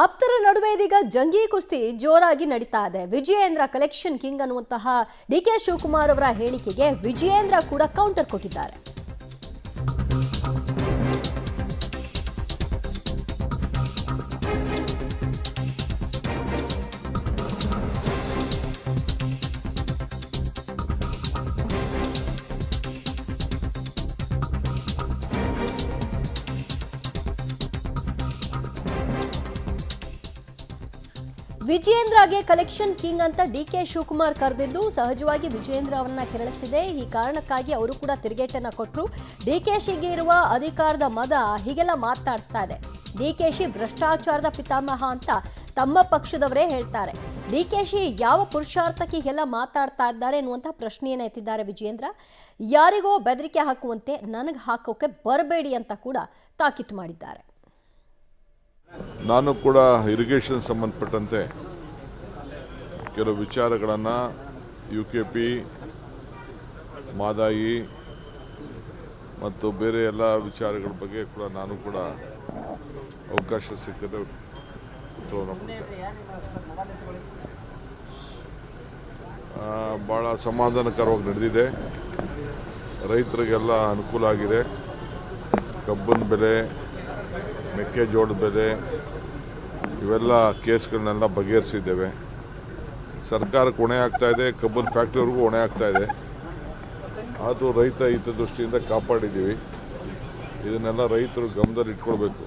ಆಪ್ತರ ನಡುವೆ ಇದೀಗ ಜಂಗೀ ಕುಸ್ತಿ ಜೋರಾಗಿ ನಡೀತಾ ಇದೆ. ವಿಜಯೇಂದ್ರ ಕಲೆಕ್ಷನ್ ಕಿಂಗ್ ಅನ್ನುವಂತಹ ಡಿಕೆ ಶಿವಕುಮಾರ್ ಅವರ ಹೇಳಿಕೆಗೆ ವಿಜಯೇಂದ್ರ ಕೂಡ ಕೌಂಟರ್ ಕೊಟ್ಟಿದ್ದಾರೆ. ವಿಜಯೇಂದ್ರಗೆ ಕಲೆಕ್ಷನ್ ಕಿಂಗ್ ಅಂತ ಡಿಕೆ ಶಿವಕುಮಾರ್ ಕರೆದಿದ್ದು ಸಹಜವಾಗಿ ವಿಜಯೇಂದ್ರ ಅವರನ್ನ ಕೆರಳಿಸಿದೆ. ಈ ಕಾರಣಕ್ಕಾಗಿ ಅವರು ಕೂಡ ತಿರುಗೇಟನ್ನ ಕೊಟ್ಟರು. ಡಿಕೆಶಿಗೆ ಇರುವ ಅಧಿಕಾರದ ಮದ ಹೀಗೆಲ್ಲ ಮಾತನಾಡಿಸ್ತಾ ಇದೆ. ಡಿಕೆಶಿ ಭ್ರಷ್ಟಾಚಾರದ ಪಿತಾಮಹ ಅಂತ ತಮ್ಮ ಪಕ್ಷದವರೇ ಹೇಳ್ತಾರೆ. ಡಿಕೆಶಿ ಯಾವ ಪುರುಷಾರ್ಥಕ್ಕೆ ಹೀಗೆಲ್ಲ ಮಾತಾಡ್ತಾ ಇದ್ದಾರೆ ಎನ್ನುವಂಥ ಪ್ರಶ್ನೆಯನ್ನು ಎತ್ತಿದ್ದಾರೆ ವಿಜಯೇಂದ್ರ. ಯಾರಿಗೋ ಬೆದರಿಕೆ ಹಾಕುವಂತೆ ನನಗೆ ಹಾಕೋಕೆ ಬರಬೇಡಿ ಅಂತ ಕೂಡ ತಾಕೀತು ಮಾಡಿದ್ದಾರೆ. ನಾನು ಕೂಡ ಇರಿಗೇಷನ್ ಸಂಬಂಧಪಟ್ಟಂತೆ ಕೆಲವು ವಿಚಾರಗಳನ್ನು UKP, ಮಾದಾಯಿ ಮತ್ತು ಬೇರೆ ಎಲ್ಲ ವಿಚಾರಗಳ ಬಗ್ಗೆ ಕೂಡ ನಾನು ಕೂಡ ಅವಕಾಶ ಸಿಕ್ಕದೆ ಉತ್ತರವನ್ನು ಕೊಡ್ತೇನೆ. ಭಾಳ ಸಮಾಧಾನಕರವಾಗಿ ನಡೆದಿದೆ. ರೈತರಿಗೆಲ್ಲ ಅನುಕೂಲ ಆಗಿದೆ. ಕಬ್ಬಿನ ಬೆಲೆ, ಮೆಕ್ಕೆಜೋಳದ ಬೆಲೆ ಇವೆಲ್ಲ ಕೇಸ್ಗಳನ್ನೆಲ್ಲ ಬಗೆಹರಿಸಿದ್ದೇವೆ. ಸರ್ಕಾರಕ್ಕೆ ಹೊಣೆ ಆಗ್ತಾ ಇದೆ, ಕಬ್ಬಿನ ಫ್ಯಾಕ್ಟ್ರಿವರೆಗೂ ಹೊಣೆ ಆಗ್ತಾ ಇದೆ. ಅದು ರೈತ ಹಿತದೃಷ್ಟಿಯಿಂದ ಕಾಪಾಡಿದ್ದೀವಿ. ಇದನ್ನೆಲ್ಲ ರೈತರು ಗಮನದಲ್ಲಿ ಇಟ್ಕೊಳ್ಬೇಕು.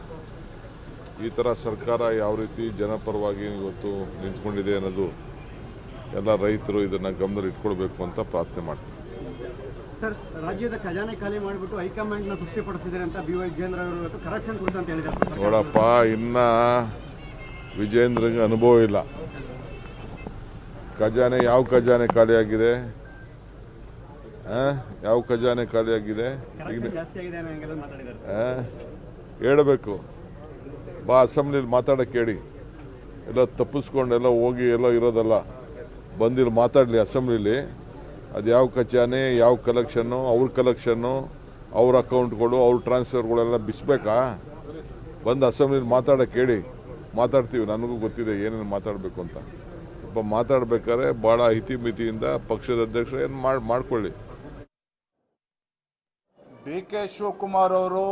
ಈ ಥರ ಸರ್ಕಾರ ಯಾವ ರೀತಿ ಜನಪರವಾಗಿ ಇವತ್ತು ನಿಂತ್ಕೊಂಡಿದೆ ಅನ್ನೋದು ಎಲ್ಲ ರೈತರು ಇದನ್ನು ಗಮನದಲ್ಲಿ ಇಟ್ಕೊಳ್ಬೇಕು ಅಂತ ಪ್ರಾರ್ಥನೆ ಮಾಡ್ತೀನಿ. ಸರ್, ರಾಜ್ಯದ ಖಜಾನೆ ಖಾಲಿ ಮಾಡಿಬಿಟ್ಟು ಹೈಕಮಾಂಡ್ನ ತೃಪ್ತಿಪಡಿಸಿದ್ದಾರೆ ಅಂತ ವಿಜಯೇಂದ್ರ ಅವರು ಇವತ್ತು ಕರಪ್ಷನ್ ಕುರಿತು ಅಂತ ಹೇಳಿದ್ದಾರೆ. ನೋಡಪ್ಪ, ಇನ್ನು ವಿಜಯೇಂದ್ರಗೆ ಅನುಭವ ಇಲ್ಲ. ಖಜಾನೆ ಯಾವ ಖಜಾನೆ ಖಾಲಿಯಾಗಿದೆ? ಯಾವ ಖಜಾನೆ ಖಾಲಿಯಾಗಿದೆ? ಹೇಳಬೇಕು. ಬಾ ಅಸೆಂಬ್ಲಿಲಿ ಮಾತಾಡೋಕ್ಕೆ ಹೇಳಿ. ಎಲ್ಲ ತಪ್ಪಿಸ್ಕೊಂಡೆಲ್ಲ ಹೋಗಿ ಎಲ್ಲ ಇರೋದಲ್ಲ. ಬಂದಿಲ್ಲಿ ಮಾತಾಡಲಿ ಅಸೆಂಬ್ಲಿಲಿ. ಅದು ಯಾವ ಖಜಾನೆ, ಯಾವ ಕಲೆಕ್ಷನ್ನು, ಅವ್ರ ಕಲೆಕ್ಷನ್ನು, ಅವ್ರ ಅಕೌಂಟ್ಗಳು, ಅವ್ರ ಟ್ರಾನ್ಸ್ಫರ್ಗಳೆಲ್ಲ ಬಿಸ್ಬೇಕಾ? ಬಂದು ಅಸೆಂಬ್ಲಿಲಿ ಮಾತಾಡೋಕ್ಕೆ ಹೇಳಿ. ಮಾತಾಡ್ತೀವಿ. ನನಗೂ ಗೊತ್ತಿದೆ ಏನೇನು ಮಾತಾಡಬೇಕು ಅಂತ. ಒಬ್ಬ ಮಾತಾಡ್ಬೇಕಾದ್ರೆ ಭಾಳ ಹಿತಿಮಿತಿಯಿಂದ ಪಕ್ಷದ ಅಧ್ಯಕ್ಷರು ಏನು ಮಾಡ್ಕೊಳ್ಳಿ. DK ಶಿವಕುಮಾರ್ ಅವರು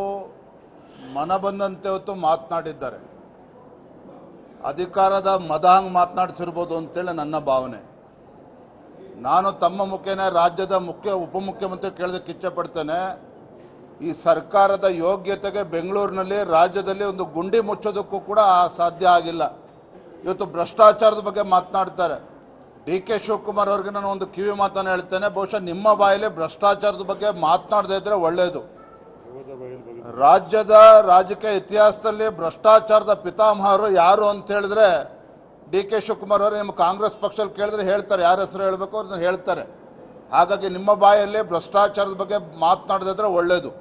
ಮನ ಬಂದಂತೆ ಹೊತ್ತು ಮಾತನಾಡಿದ್ದಾರೆ. ಅಧಿಕಾರದ ಮದ ಹಂಗೆ ಮಾತನಾಡಿಸಿರ್ಬೋದು ಅಂತೇಳಿ ನನ್ನ ಭಾವನೆ. ನಾನು ತಮ್ಮ ಮುಖೇನ ರಾಜ್ಯದ ಉಪಮುಖ್ಯಮಂತ್ರಿ ಕೇಳೋದಕ್ಕೆ ಇಚ್ಛೆಪಡ್ತೇನೆ. ಈ ಸರ್ಕಾರದ ಯೋಗ್ಯತೆಗೆ ಬೆಂಗಳೂರಿನಲ್ಲಿ ರಾಜ್ಯದಲ್ಲಿ ಒಂದು ಗುಂಡಿ ಮುಚ್ಚೋದಕ್ಕೂ ಕೂಡ ಸಾಧ್ಯ ಆಗಿಲ್ಲ. ಇವತ್ತು ಭ್ರಷ್ಟಾಚಾರದ ಬಗ್ಗೆ ಮಾತನಾಡ್ತಾರೆ. DK ಶಿವಕುಮಾರ್ ಅವ್ರಿಗೆ ನಾನು ಒಂದು ಕಿವಿ ಮಾತನ್ನು ಹೇಳ್ತೇನೆ. ಬಹುಶಃ ನಿಮ್ಮ ಬಾಯಲ್ಲಿ ಭ್ರಷ್ಟಾಚಾರದ ಬಗ್ಗೆ ಮಾತನಾಡದೇ ಇದ್ರೆ ಒಳ್ಳೆಯದು. ರಾಜ್ಯದ ರಾಜಕೀಯ ಇತಿಹಾಸದಲ್ಲಿ ಭ್ರಷ್ಟಾಚಾರದ ಪಿತಾಮಹರು ಯಾರು ಅಂತ ಹೇಳಿದ್ರೆ DK ಶಿವಕುಮಾರ್ ಅವರು ನಿಮ್ಮ ಕಾಂಗ್ರೆಸ್ ಪಕ್ಷದಲ್ಲಿ ಕೇಳಿದ್ರೆ ಹೇಳ್ತಾರೆ. ಯಾರ ಹೆಸರು ಹೇಳಬೇಕು ಅವ್ರನ್ನ ಹೇಳ್ತಾರೆ. ಹಾಗಾಗಿ ನಿಮ್ಮ ಬಾಯಲ್ಲಿ ಭ್ರಷ್ಟಾಚಾರದ ಬಗ್ಗೆ ಮಾತನಾಡದಿದ್ರೆ ಒಳ್ಳೆಯದು.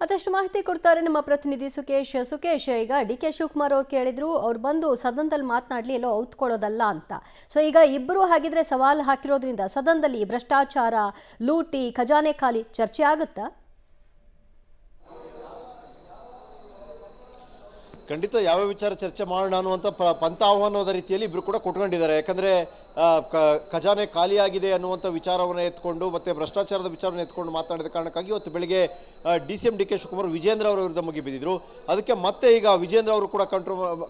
ಮತ್ತಷ್ಟು ಮಾಹಿತಿ ಕೊಡ್ತಾರೆ ನಮ್ಮ ಪ್ರತಿನಿಧಿ ಸುಕೇಶ್. ಈಗ DK ಶಿವಕುಮಾರ್ ಅವ್ರು ಕೇಳಿದ್ರು, ಅವ್ರು ಬಂದು ಸದನದಲ್ಲಿ ಮಾತನಾಡಲಿ, ಎಲ್ಲೋ ಔತ್ಕೊಳ್ಳೋದಲ್ಲ ಅಂತ. ಸೊ ಈಗ ಇಬ್ಬರು ಹಾಗಿದ್ರೆ ಸವಾಲು ಹಾಕಿರೋದ್ರಿಂದ ಸದನದಲ್ಲಿ ಭ್ರಷ್ಟಾಚಾರ, ಲೂಟಿ, ಖಜಾನೆ ಖಾಲಿ ಚರ್ಚೆ ಆಗುತ್ತಾ? ಖಂಡಿತ ಯಾವ ವಿಚಾರ ಚರ್ಚೆ ಮಾಡೋಣ ಅನ್ನುವಂಥ ಪಂಥಾಹ್ವಾನದ ರೀತಿಯಲ್ಲಿ ಇಬ್ಬರು ಕೂಡ ಕೊಟ್ಕೊಂಡಿದ್ದಾರೆ. ಯಾಕಂದರೆ ಖಜಾನೆ ಖಾಲಿಯಾಗಿದೆ ಅನ್ನುವಂಥ ವಿಚಾರವನ್ನು ಎತ್ಕೊಂಡು ಮತ್ತೆ ಭ್ರಷ್ಟಾಚಾರದ ವಿಚಾರವನ್ನು ಎತ್ಕೊಂಡು ಮಾತನಾಡಿದ ಕಾರಣಕ್ಕಾಗಿ ಇವತ್ತು ಬೆಳಿಗ್ಗೆ DCM DK ಶಿವಕುಮಾರ್ ವಿಜಯೇಂದ್ರ ಅವರ ವಿರುದ್ಧ ಮುಗಿಬಿದ್ದಿದ್ರು. ಅದಕ್ಕೆ ಮತ್ತೆ ಈಗ ವಿಜಯೇಂದ್ರ ಅವರು ಕೂಡ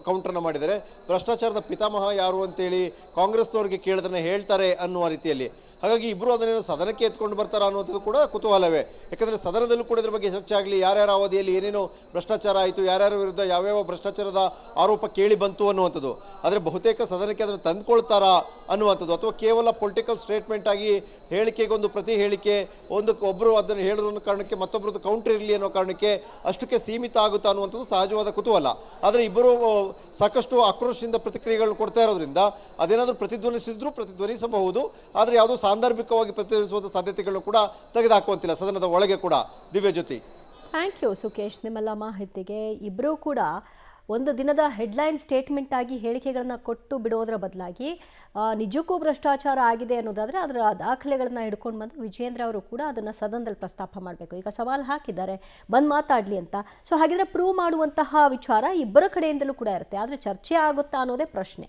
ಕೌಂಟರ್ನ ಮಾಡಿದ್ದಾರೆ. ಭ್ರಷ್ಟಾಚಾರದ ಪಿತಾಮಹ ಯಾರು ಅಂತೇಳಿ ಕಾಂಗ್ರೆಸ್ನವರಿಗೆ ಕೇಳಿದ್ರೆ ಹೇಳ್ತಾರೆ ಅನ್ನುವ ರೀತಿಯಲ್ಲಿ. ಹಾಗಾಗಿ ಇಬ್ಬರು ಅದನ್ನೇನು ಸದನಕ್ಕೆ ಎತ್ಕೊಂಡು ಬರ್ತಾರಾ ಅನ್ನುವಂಥದ್ದು ಕೂಡ ಕುತೂಹಲವೇ. ಯಾಕಂದರೆ ಸದನದಲ್ಲೂ ಕೂಡ ಇದ್ರ ಬಗ್ಗೆ ಚರ್ಚೆ ಆಗಲಿ, ಯಾರ್ಯಾರ ಅವಧಿಯಲ್ಲಿ ಏನೇನು ಭ್ರಷ್ಟಾಚಾರ ಆಯಿತು, ಯಾರ್ಯಾರ ವಿರುದ್ಧ ಯಾವ್ಯಾವ ಭ್ರಷ್ಟಾಚಾರದ ಆರೋಪ ಕೇಳಿ ಬಂತು ಅನ್ನುವಂಥದ್ದು. ಆದರೆ ಬಹುತೇಕ ಸದನಕ್ಕೆ ಅದನ್ನು ತಂದುಕೊಳ್ತಾರಾ ಅನ್ನುವಂಥದ್ದು, ಅಥವಾ ಕೇವಲ ಪೊಲಿಟಿಕಲ್ ಸ್ಟೇಟ್ಮೆಂಟ್ ಆಗಿ ಹೇಳಿಕೆಗೊಂದು ಪ್ರತಿ ಹೇಳಿಕೆ, ಒಬ್ಬರು ಅದನ್ನು ಹೇಳಿರೋ ಕಾರಣಕ್ಕೆ ಮತ್ತೊಬ್ಬರದ್ದು ಕೌಂಟರ್ ಇರಲಿ ಅನ್ನೋ ಕಾರಣಕ್ಕೆ ಅಷ್ಟಕ್ಕೆ ಸೀಮಿತ ಆಗುತ್ತಾ ಅನ್ನುವಂಥದ್ದು ಸಹಜವಾದ ಕುತೂಹಲ. ಆದರೆ ಇಬ್ಬರು ಸಾಕಷ್ಟು ಆಕ್ರೋಶದಿಂದ ಪ್ರತಿಕ್ರಿಯೆಗಳನ್ನು ಕೊಡ್ತಾ ಇರೋದ್ರಿಂದ ಅದೇನಾದರೂ ಪ್ರತಿಧ್ವನಿಸಬಹುದು. ಆದರೆ ಯಾವುದೋ ಸಾಂದರ್ಭಿಕವಾಗಿ ಪ್ರತಿಧ್ವನಿಸುವ ಸಾಧ್ಯತೆಗಳನ್ನು ಕೂಡ ತೆಗೆದುಹಾಕುವಂತಿಲ್ಲ ಸದನದ ಒಳಗೆ ಕೂಡ. ದಿವ್ಯ ಜ್ಯೋತಿ, ಥ್ಯಾಂಕ್ ಯು ಸುಕೇಶ್ ನಿಮ್ಮೆಲ್ಲ ಮಾಹಿತಿಗೆ. ಇಬ್ಬರೂ ಕೂಡ ಒಂದು ದಿನದ ಹೆಡ್ಲೈನ್ ಸ್ಟೇಟ್ಮೆಂಟ್ ಆಗಿ ಹೇಳಿಕೆಗಳನ್ನು ಕೊಟ್ಟು ಬಿಡೋದರ ಬದಲಾಗಿ ನಿಜಕ್ಕೂ ಭ್ರಷ್ಟಾಚಾರ ಆಗಿದೆ ಅನ್ನೋದಾದರೆ ಅದರ ದಾಖಲೆಗಳನ್ನು ಹಿಡ್ಕೊಂಡು ಬಂದು ವಿಜಯೇಂದ್ರ ಅವರು ಕೂಡ ಅದನ್ನು ಸದನದಲ್ಲಿ ಪ್ರಸ್ತಾಪ ಮಾಡಬೇಕು. ಈಗ ಸವಾಲು ಹಾಕಿದ್ದಾರೆ ಬಂದು ಮಾತಾಡಲಿ ಅಂತ. ಸೊ ಹಾಗಿದ್ರೆ ಪ್ರೂವ್ ಮಾಡುವಂತಹ ವಿಚಾರ ಇಬ್ಬರ ಕಡೆಯಿಂದಲೂ ಕೂಡ ಇರುತ್ತೆ. ಆದರೆ ಚರ್ಚೆ ಆಗುತ್ತಾ ಅನ್ನೋದೇ ಪ್ರಶ್ನೆ.